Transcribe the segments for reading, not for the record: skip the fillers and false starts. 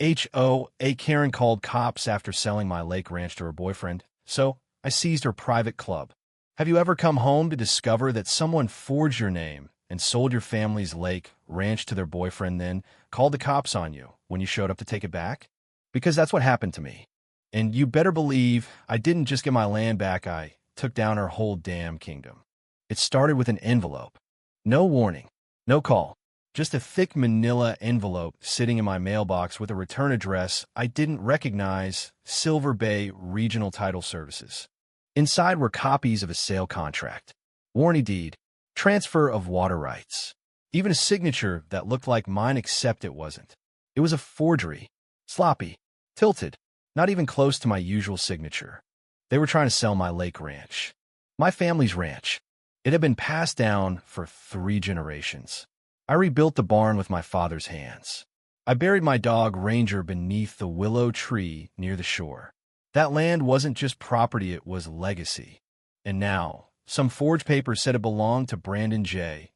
HOA Karen called cops after selling my lake ranch to her boyfriend, so I seized her private club. Have you ever come home to discover that someone forged your name and sold your family's lake ranch to their boyfriend, then called the cops on you when you showed up to take it back? Because that's what happened to me. And you better believe I didn't just get my land back, I took down her whole damn kingdom. It started with an envelope. No warning, no call. Just a thick manila envelope sitting in my mailbox with a return address I didn't recognize, Silver Bay Regional Title Services. Inside were copies of a sale contract, warranty deed, transfer of water rights, even a signature that looked like mine except it wasn't. It was a forgery, sloppy, tilted, not even close to my usual signature. They were trying to sell my lake ranch. My family's ranch. It had been passed down for 3 generations. I rebuilt the barn with my father's hands. I buried my dog Ranger beneath the willow tree near the shore. That land wasn't just property, it was legacy. And now, some forged papers said it belonged to Brandon J.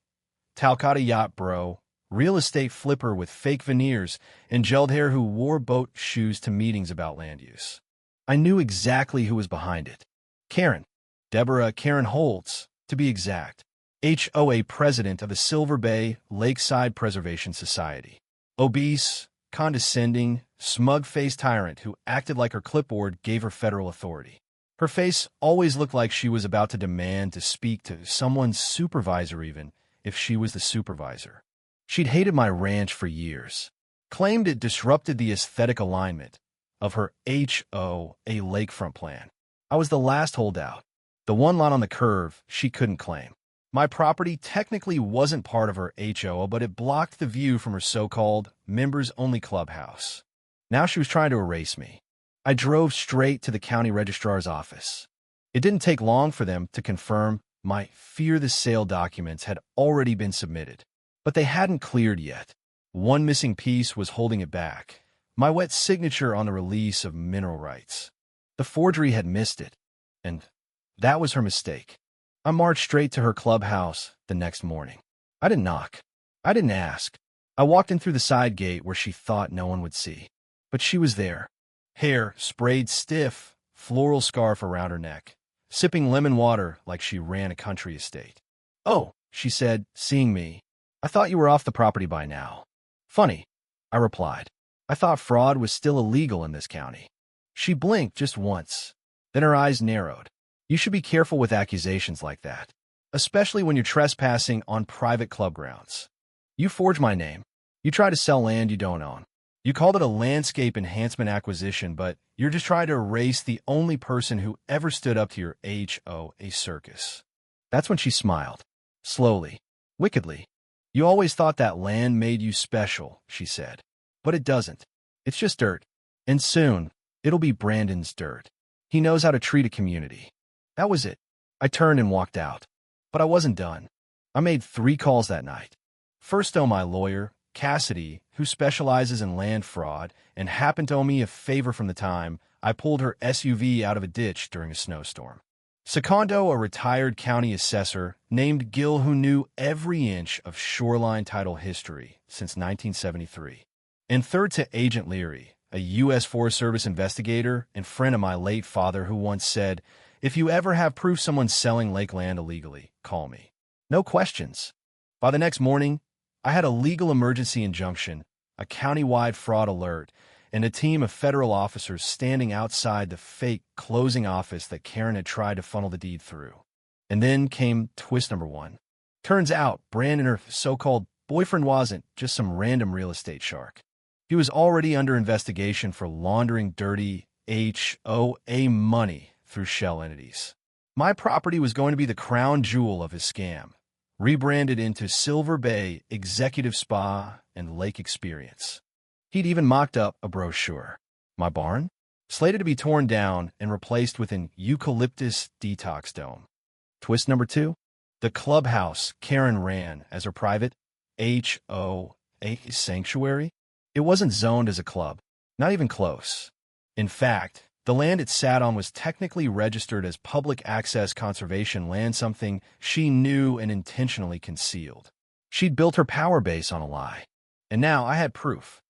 Talcott Yacht Bro, real estate flipper with fake veneers and gelled hair who wore boat shoes to meetings about land use. I knew exactly who was behind it. Karen. Deborah Karen Holtz, to be exact. HOA president of the Silver Bay Lakeside Preservation Society. Obese, condescending, smug-faced tyrant who acted like her clipboard gave her federal authority. Her face always looked like she was about to demand to speak to someone's supervisor even if she was the supervisor. She'd hated my ranch for years, claimed it disrupted the aesthetic alignment of her HOA lakefront plan. I was the last holdout, the one lot on the curve she couldn't claim. My property technically wasn't part of her HOA, but it blocked the view from her so-called members-only clubhouse. Now she was trying to erase me. I drove straight to the county registrar's office. It didn't take long for them to confirm my fear the sale documents had already been submitted, but they hadn't cleared yet. One missing piece was holding it back, my wet signature on the release of mineral rights. The forgery had missed it, and that was her mistake. I marched straight to her clubhouse the next morning. I didn't knock. I didn't ask. I walked in through the side gate where she thought no one would see. But she was there. Hair sprayed stiff, floral scarf around her neck, sipping lemon water like she ran a country estate. "Oh," she said, seeing me. "I thought you were off the property by now." "Funny," I replied. "I thought fraud was still illegal in this county." She blinked just once. Then her eyes narrowed. "You should be careful with accusations like that, especially when you're trespassing on private club grounds. You forged my name. You try to sell land you don't own. You called it a landscape enhancement acquisition, but you're just trying to erase the only person who ever stood up to your HOA circus." That's when she smiled, slowly, wickedly. "You always thought that land made you special," she said. "But it doesn't. It's just dirt. And soon, it'll be Brandon's dirt. He knows how to treat a community." That was it. I turned and walked out. But I wasn't done. I made 3 calls that night. First to my lawyer, Cassidy, who specializes in land fraud and happened to owe me a favor from the time I pulled her SUV out of a ditch during a snowstorm. Secondo, a retired county assessor named Gil who knew every inch of shoreline title history since 1973. And third to Agent Leary, a U.S. Forest Service investigator and friend of my late father who once said, "If you ever have proof someone's selling lake land illegally, call me." No questions. By the next morning, I had a legal emergency injunction, a county-wide fraud alert, and a team of federal officers standing outside the fake closing office that Karen had tried to funnel the deed through. And then came twist number 1. Turns out Brandon, her so-called boyfriend, wasn't just some random real estate shark. He was already under investigation for laundering dirty HOA money through shell entities. My property was going to be the crown jewel of his scam, rebranded into Silver Bay Executive Spa and Lake Experience. He'd even mocked up a brochure. My barn? Slated to be torn down and replaced with an eucalyptus detox dome. Twist number 2? The clubhouse Karen ran as her private HOA sanctuary. It wasn't zoned as a club, not even close. In fact, the land it sat on was technically registered as public access conservation land, something she knew and intentionally concealed. She'd built her power base on a lie. And now I had proof.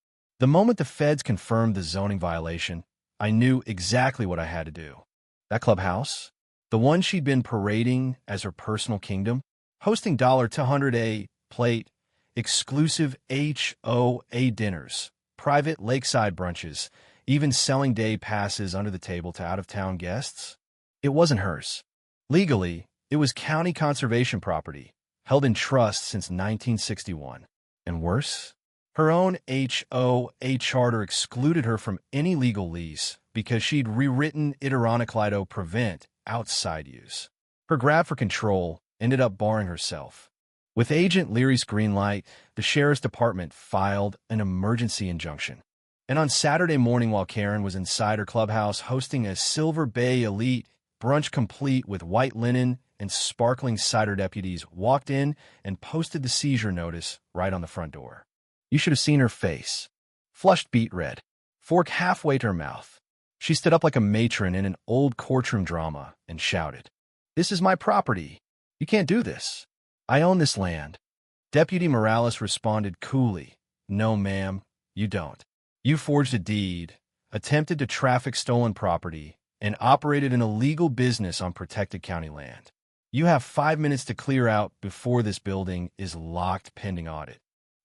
The moment the feds confirmed the zoning violation, I knew exactly what I had to do. That clubhouse, the one she'd been parading as her personal kingdom, hosting $200 a plate, exclusive HOA dinners, private lakeside brunches, even selling day passes under the table to out-of-town guests. It wasn't hers. Legally, it was county conservation property, held in trust since 1961. And worse, her own HOA charter excluded her from any legal lease because she'd rewritten it ironically to prevent outside use. Her grab for control ended up barring herself. With Agent Leary's green light, the sheriff's department filed an emergency injunction. And on Saturday morning, while Karen was inside her clubhouse hosting a Silver Bay elite brunch complete with white linen and sparkling cider, deputies walked in and posted the seizure notice right on the front door. You should have seen her face. Flushed beet red, fork halfway to her mouth. She stood up like a matron in an old courtroom drama and shouted, "This is my property. You can't do this. I own this land." Deputy Morales responded coolly, "No, ma'am, you don't. You forged a deed, attempted to traffic stolen property, and operated an illegal business on protected county land. You have 5 minutes to clear out before this building is locked pending audit."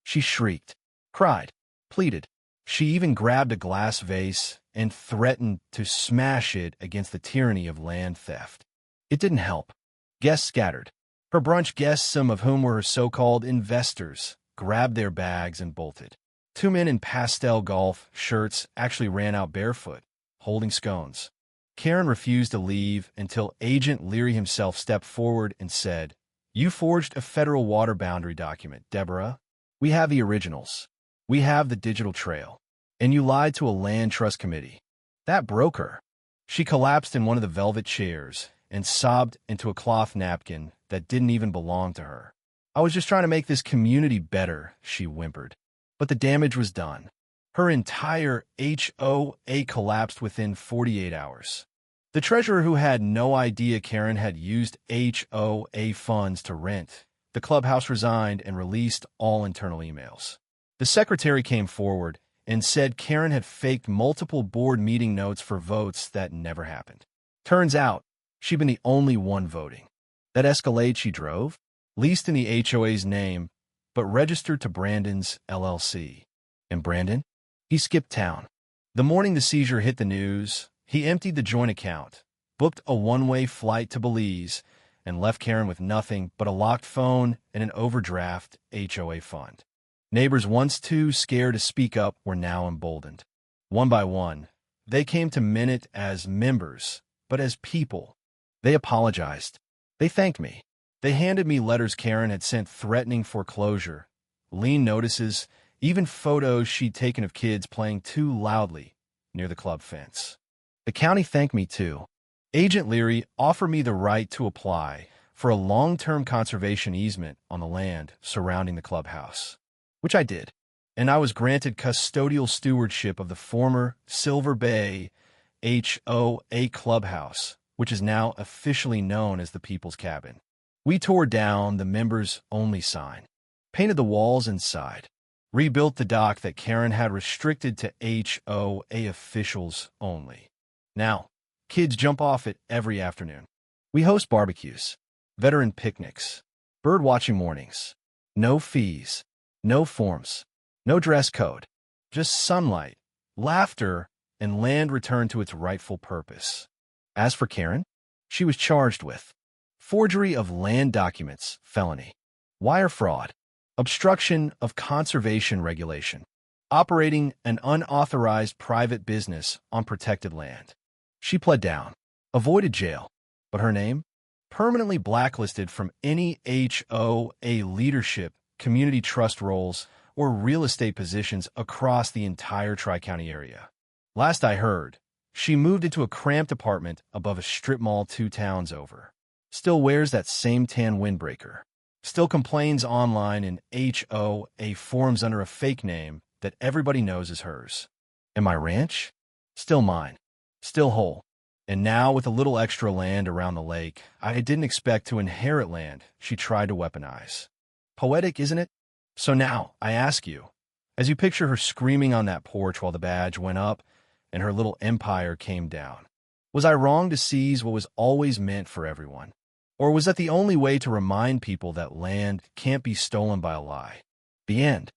She shrieked, cried, pleaded. She even grabbed a glass vase and threatened to smash it against the tyranny of land theft. It didn't help. Guests scattered. Her brunch guests, some of whom were her so-called investors, grabbed their bags and bolted. 2 men in pastel golf shirts actually ran out barefoot, holding scones. Karen refused to leave until Agent Leary himself stepped forward and said, "You forged a federal water boundary document, Deborah. We have the originals. We have the digital trail. And you lied to a land trust committee." That broke her. She collapsed in one of the velvet chairs and sobbed into a cloth napkin that didn't even belong to her. "I was just trying to make this community better," she whimpered. But the damage was done. Her entire HOA collapsed within 48 hours. The treasurer, who had no idea Karen had used HOA funds to rent the clubhouse, resigned and released all internal emails. The secretary came forward and said Karen had faked multiple board meeting notes for votes that never happened. Turns out, she'd been the only one voting. That Escalade she drove, leased in the HOA's name, but registered to Brandon's LLC. And Brandon? He skipped town. The morning the seizure hit the news, he emptied the joint account, booked a one-way flight to Belize, and left Karen with nothing but a locked phone and an overdraft HOA fund. Neighbors, once too scared to speak up, were now emboldened. One by one, they came to min it as members, but as people. They apologized. They thanked me. They handed me letters Karen had sent threatening foreclosure, lien notices, even photos she'd taken of kids playing too loudly near the club fence. The county thanked me too. Agent Leary offered me the right to apply for a long-term conservation easement on the land surrounding the clubhouse, which I did, and I was granted custodial stewardship of the former Silver Bay HOA clubhouse, which is now officially known as the People's Cabin. We tore down the members-only sign, painted the walls inside, rebuilt the dock that Karen had restricted to HOA officials only. Now, kids jump off it every afternoon. We host barbecues, veteran picnics, bird-watching mornings. No fees, no forms, no dress code, just sunlight, laughter, and land returned to its rightful purpose. As for Karen, she was charged with forgery of land documents, felony, wire fraud, obstruction of conservation regulation, operating an unauthorized private business on protected land. She pled down, avoided jail, but her name, permanently blacklisted from any HOA leadership, community trust roles, or real estate positions across the entire Tri-County area. Last I heard, she moved into a cramped apartment above a strip mall 2 towns over. Still wears that same tan windbreaker. Still complains online in HOA forums under a fake name that everybody knows is hers. And my ranch? Still mine. Still whole. And now, with a little extra land around the lake, I didn't expect to inherit land she tried to weaponize. Poetic, isn't it? So now, I ask you, As you picture her screaming on that porch while the badge went up and her little empire came down. Was I wrong to seize what was always meant for everyone? Or was that the only way to remind people that land can't be stolen by a lie? The end.